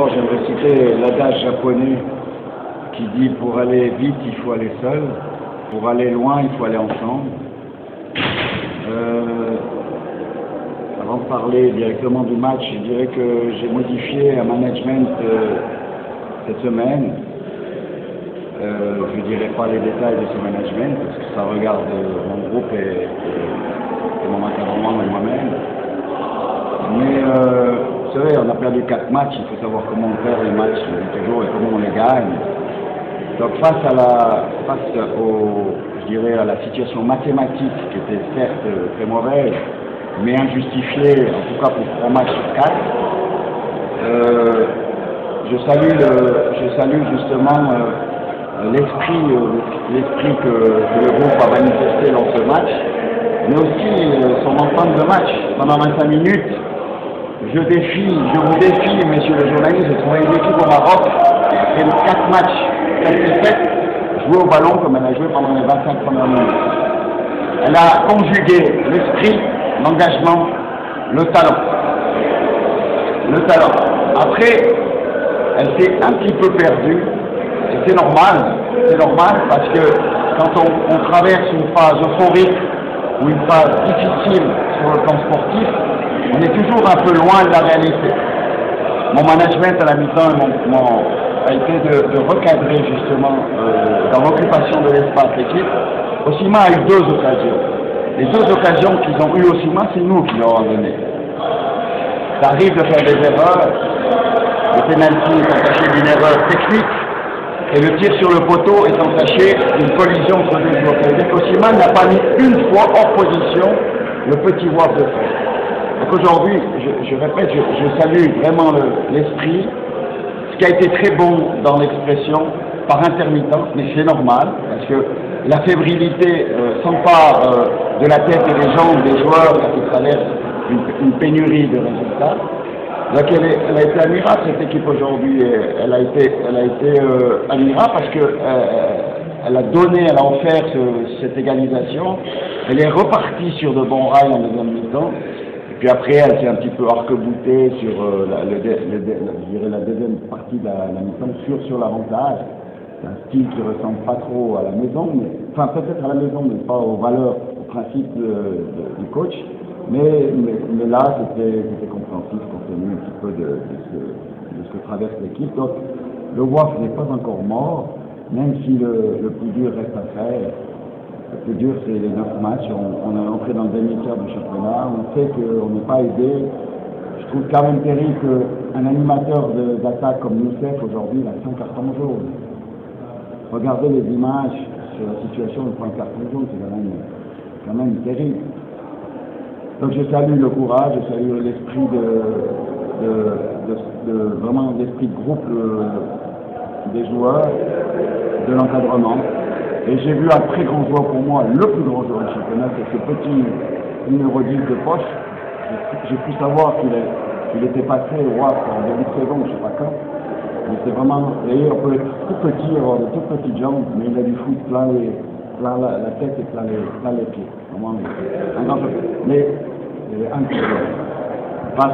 J'aimerais citer l'adage japonais qui dit pour aller vite, il faut aller seul, pour aller loin, il faut aller ensemble. Avant de parler directement du match, je dirais que j'ai modifié un management cette semaine. Je ne dirai pas les détails de ce management parce que ça regarde mon groupe et mon encadrement et moi-même. Mais vous savez, on a perdu 4 matchs, il faut savoir comment on perd les matchs toujours et comment on les gagne. Donc face à la situation mathématique qui était certes très mauvaise, mais injustifiée, en tout cas pour 3 matchs sur 4, je salue justement l'esprit que le groupe a manifesté dans ce match, mais aussi son entente de match. Pendant 25 minutes, je vous défie, messieurs les journalistes, de trouver une équipe au Maroc, après 4 matchs, 4 défaites, jouer au ballon comme elle a joué pendant les 25 premières minutes. Elle a conjugué l'esprit, l'engagement, le talent. Après, elle s'est un petit peu perdue, et c'est normal parce que quand on traverse une phase euphorique ou une phase difficile sur le plan sportif, on est toujours un peu loin de la réalité. Mon management à la mi-temps a été de recadrer justement dans l'occupation de l'espace l'équipe. Osima a eu 2 occasions. Les 2 occasions qu'ils ont eues Osima, c'est nous qui leur avons donné. Ça arrive de faire des erreurs. Le pénalty est entaché d'une erreur technique et le tir sur le poteau est entaché d'une collision entre 2 joueurs. C'est-à-dire qu'Osima n'a pas mis une fois hors position le petit waf de fer. Donc aujourd'hui, je répète, je salue vraiment l'esprit, ce qui a été très bon dans l'expression par intermittence, mais c'est normal, parce que la fébrilité s'empare de la tête et des jambes des joueurs qui traversent une pénurie de résultats. Donc elle a été admirable cette équipe aujourd'hui, elle a été admirable parce que elle a offert cette égalisation, elle est repartie sur de bons rails en deuxième mi-temps. Puis après, elle s'est un petit peu arc-boutée sur la deuxième partie de la mi-temps sur l'avantage. C'est un style qui ne ressemble pas trop à la maison, enfin peut-être à la maison, mais pas aux valeurs, aux principes du coach. Mais là, c'était compréhensif compte tenu un petit peu de ce que traverse l'équipe. Donc le WAF n'est pas encore mort, même si le plus dur reste à faire. Le plus dur, c'est les 9 matchs. On est entré dans le dernier tiers du championnat. On sait qu'on n'est pas aidé. Je trouve quand même terrible qu'un animateur d'attaque comme Youssef, aujourd'hui, il a 5 cartons jaunes. Regardez les images sur la situation de 5 cartons jaunes, c'est quand même terrible. Donc je salue le courage, je salue l'esprit vraiment l'esprit de groupe des joueurs, de l'encadrement. Et j'ai vu un très grand joueur pour moi, le plus grand joueur du championnat, c'est ce petit numéro 10 de poche. J'ai pu savoir qu'il était passé au WAF en début de saison, je ne sais pas quand. Mais c'est vraiment, d'ailleurs, on peut être tout petit, avoir de toutes petites jambes, mais il a du foot plein la tête et plein les pieds. Vraiment, un grand joueur. Mais il est incroyable.